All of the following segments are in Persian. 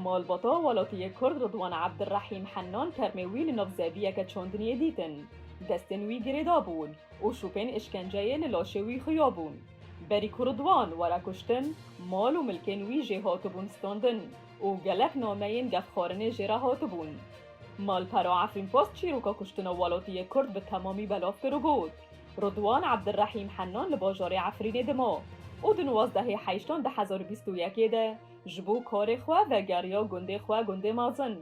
مالباتا ولاتی کرد رضوان عبدالرحیم حنان کرمویل نفزاویه که چندنیه دیتن دستنوی گریدا بون و شوپین اشکنجه للاشوی خیابون بری کردوان ورا کشتن مال و ملکنوی جهات بون ستاندن و گلک نامین گفخارن جره هات بون مال پرا عفرین پاست چیروکا کشتن ولاتی کرد به تمامی بلاف کرو گود رضوان عبدالرحیم حنان لباجار عفرین دما او دنوازده حیشتان 2021 ده جبو کار خواه و گریا گنده خواه گنده مازن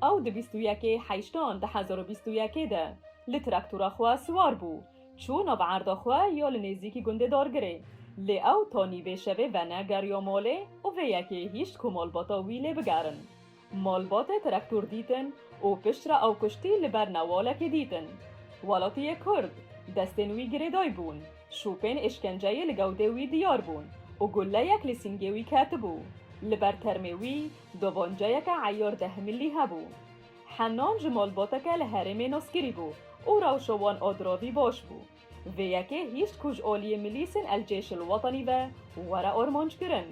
او ده 21 حیشتان 2021 ده لترکتورا خواه سوار بو چون اب عردا خواه یا لنزیکی گنده دارگره لی او تانی به شوه و نه گریا ماله و یکی هیشت که مالباتا ویله بگرن مالبات ترکتور دیتن و پشت را او کشتی لبر نواله که دیتن ولاتی کرد دستنوی گریدای بون شوپین اشکنجه لگوده وی دیار بون و گله یک لسینگوی کتبو لبر ترموی دوبانجه یک عیار 10 ملی هبو حنان جمالباتا که لحرم نسکری بو او روشوان آدراوی باش بو و یکی هیشت کج آلی ملیسن الجیش الوطنی و ورا ارمانج کرن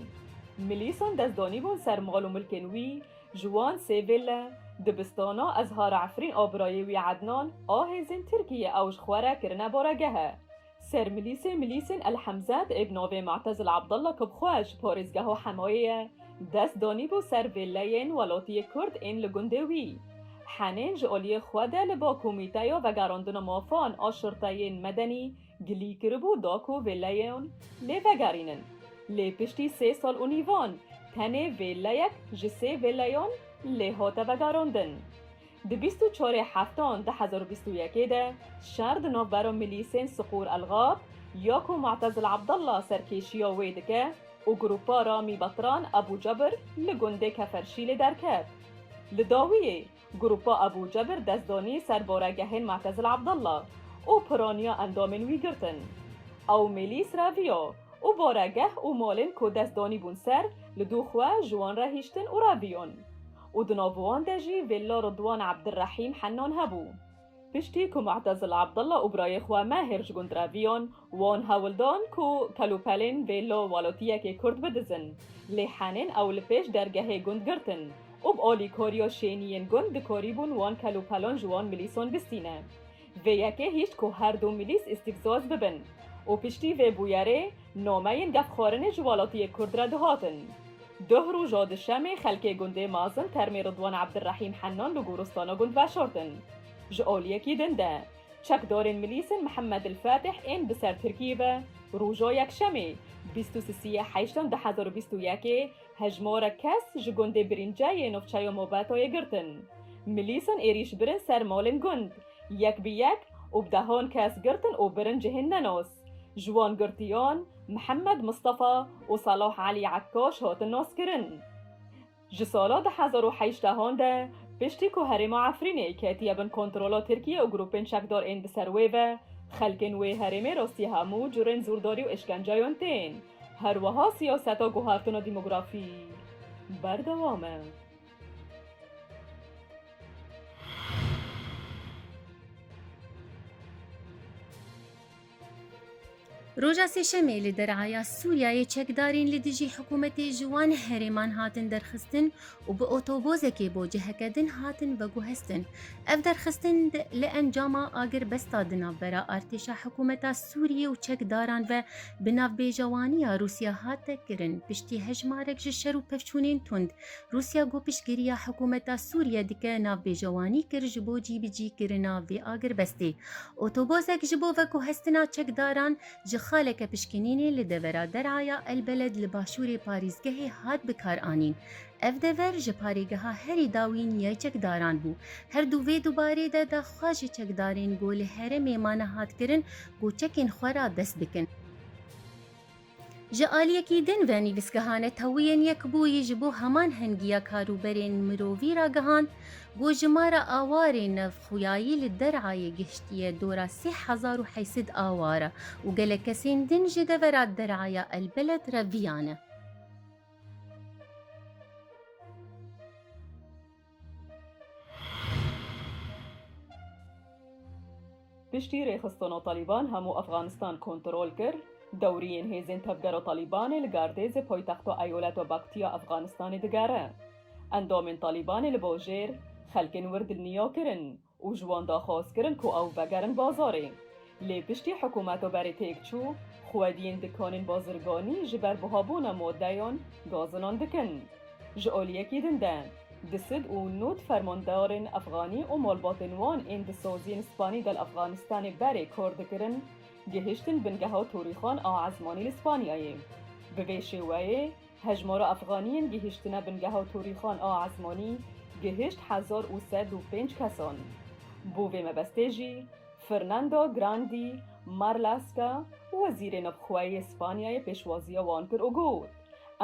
ملیسان دزدانی بون سر مال و ملکنوی جوان سیویلا دبستانا از هار عفرین آبرایوی عدنان آهزن ترکیه اوش خواره کرنه بارگه سر ملیسن الحمزات ابناوی معتزل عبدالله کبخواش پارزگه و حمایه دست دانی بو سر ویلین ولاتی کرد این لگندوی حنین جالی خواده لبا کومیتایا و گراندن مافان آشرتاین مدنی گلی کربو داکو ویلین لی وگرینن لی پشتی 3 سال اونیوان تنه ویلیک جسه ویلیون لی هاته وگراندن ده 24 هفتان 2021 ده شرد ناو برا ملیسین سقور الغاب یاکو معتزل عبدالله سرکیشیا ویدکه و گروپا رامی بطران ابو جبر لگنده کفرشیل درکت لداویه گروپا ابو جبر دزدانی سربارگهن معتزل عبدالله و پرانیا اندامن وی گرتن او ملیس راویا و بارگه و مالن که دزدانی بون سر لدوخواه جوان را هیشتن و راویون و دنابوان دجی ویلا رضوان عبدالرحیم حنان هبو پشتی که معتزل عبدالله و برای خواه مهرج گند راویون وان هولدان که کلوپلین ویلا والاتیه که کرد بدزن لی حنین او لپیش درگه گند گرتن و بآلی کاریا شینین گند دکاری بون وان کلوپلان جوان ملیسان بستینه و یکی هیچ که هر دو ملیس استگزاز ببن و پشتی و بویاره نامین گفخارن جوالاتی کرد را دهاتن دهر و جاد شمه خلک گنده مازن ترمی رضوان عبدالرحیم حنان لگورستانا گند وشارتن جعالیه کی دنده چکدارین ملیسن محمد الفاتح این بسر ترکیه و روژا یک شمه 23 حیشتان 2021 هجمار کس جگنده برینجای نفچای و موبتای گرتن ملیسن ایریش برن سر مالن گند یک بی یک و بدهان کس گرتن و برن جهن نناس جوان گرتیان محمد مصطفى و صلاح علی عکاش هات ناس کرن جسالا 2018 ده پشتی که هرم عفرینه که تیابن کنترولا ترکیه و گروپن چکدار این بسروه و خلکن وی هرم راستی همو جرن زورداری و اشکنجایان تین هر وها سیاستا گوهرتون دیموگرافی بردوامه روجا سێشەمێ لە دەرعایا سووریایە چەکدارین لە دژی حکوومەتی جوان هەرێمان هاتن دەرخستن و بە ئۆتۆبۆزێکێ بۆ جەهەکەدن هاتن بەگوهستن ئەف دەرخستن لە ئەنجاما ئاگر بەستا دناوبەرە ئارتێشا حکوومەتا سووریە و چەکداران بە بناوبێژەوانیە رووسیا هاتە کرن پشتی هەژمارێک ji شەر و پەفچوونên تند رووسیا گۆپشتگیریya حکوومەتا سووریە دیکە ناوبێژەوانی کرد ji بۆ جیبجیکردنا vê agir bestê ئۆتۆبۆزێک ji بۆ veguhestina çekdaran ji xaleke pişkinînê li devera deraya Elbeled li başûrê Parîzgehê hat bikaranîn. Ev dever ji parêgeha herî dawîn yê çekdaran bû. Her du vê dubarê de daxwaza ji çekdarên got li herêmê mane hat kirin got çekên xwe ra dest bikin. Ji aliyekî din ve nivîsgehane tewiyên yekbûyî ji bo heman hengiya karûberên mirovî ra gihand got ji mara awarên navxuyayî li Derayê gihiştiye dora 3800 awar û gelek kesên din ji devera Deraya Elbeled re viyane. پشتی ریخستان طالبان همو افغانستان کنترل کرد دورین هیزن تبگر طالبان لگاردز پایتخت ایالت و باکتیا افغانستان دگاره اندامên Talîbanê li bojêr xelkên wir dilniya kirin û ji wan daxwaz kirin ku ew vegerin bazarê. Lê piştî hikûmet û berê têkçû, xwediyên dikanên bazirganî ji ber buhabûna modeyan gazinan dikin. Ji aliyekî din de, di sid û nût fermandarên Efxanî û malbatên wan ên disaziyên Spanî del Efxanistanê berê kar dikirin, gihîştin bingeha torîxan a ezmanî li Spanyayê. Bi vê şêweyê, hejmara Efxaniyên gihîştina bingeha torîxan a ezmanî gihîşt 1105 kesan. Bo vê mebestê jî, Fernando Grandi Marlaska wezîrê navxweyê Spanyayê pêşwaziya wan kir û got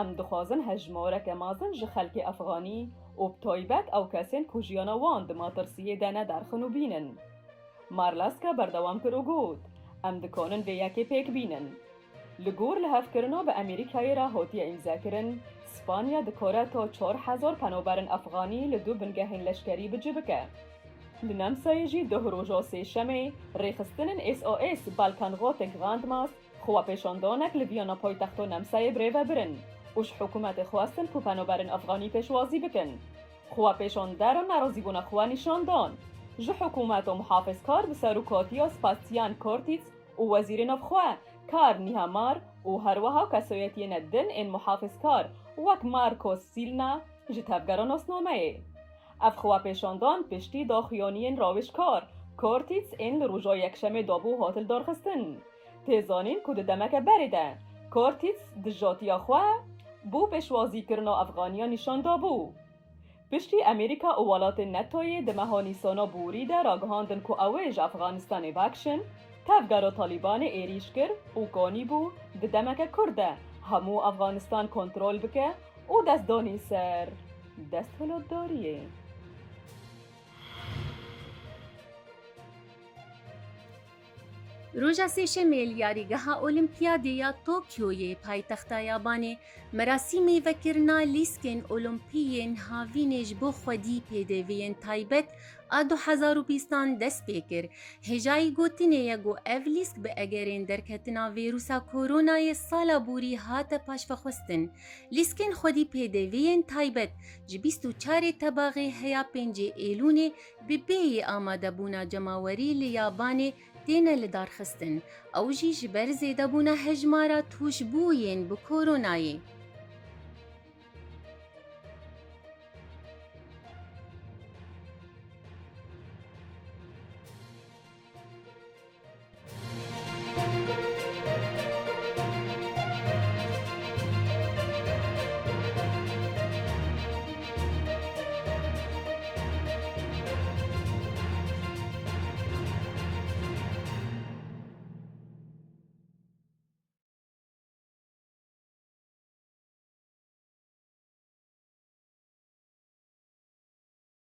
em dixwazin hejmareke mezin ji xelkê Efxanî û bi taybet ew kesên ku jiyana wan di matirsiyê de nederxin û bînin. Marlaska berdewam kir û got em dikanin vê yekê pêk bînin. Li gor li hevkirina bi Amerîkayê re hatiye îmzakirin, Spanya dikare ta 4000 penaberin Efxanî li du bingehên leşkerî bicivike. Li Nemsayê jî duh roja sêşemê rêxistinên SOS Balkanrotek Grandmas xwepêşandanek li viyana paytexta Nemsayê birêve birin û ji hikûmetê xwestin ku penaberên Efxanî pêşwazî bikin. Xwepêşanderan nerazîbûna xwe nîşandan. Ji hikûmet û muhafizkar bi serokatiya Sebastian Kurtz û wezîrê navxwe Kar Nehamar û herwiha kesoyetiyên din ên muhafizkar wek Marcos Silna ji tevgera nasnameyê. Ev xwepêşandan piştî daxuyaniyên rawêjkar Kurtz ên li roja yekşemê dabû hatin darxistin. Têzanîn ku di demeke berê de, Kurtz di jatiya xwe bû pêşwazîkirina Efxaniya nîşan dabû. Piştî Amerîka û welatên NATOyê di meha Nîsana borî de ragihandin ku ew ê ji Efxanistanê vekişin, tevgera Talîbanê êrîş kir û ganîbû di demeke Kurd de hemû Efxanistan kontrol bike û destdanî ser desthilatdariyê. Roja sêşemê li yarîgeha Olîmpiyadê ya Tokyoyê paytexta Yabanê merasîmê vekirina lîskên Olimpîyên havînê ji bo xwedî pêdiviyên taybet a 2020 dest pê kir. Hêjayî gotinê ye got ev lîsk bi egerên derketina vîrusa koronayê sala borî hate paşvexwestin. Lîskên xwedî pêdiviyên taybet ji 24 tebaxê heya 5 Êlûnê bi bêyî amadebûna cemawerî li Yabanê têne li darxistin. Ew jî ji ber zêdebûna hejmara tûşbûyên bi koronayê.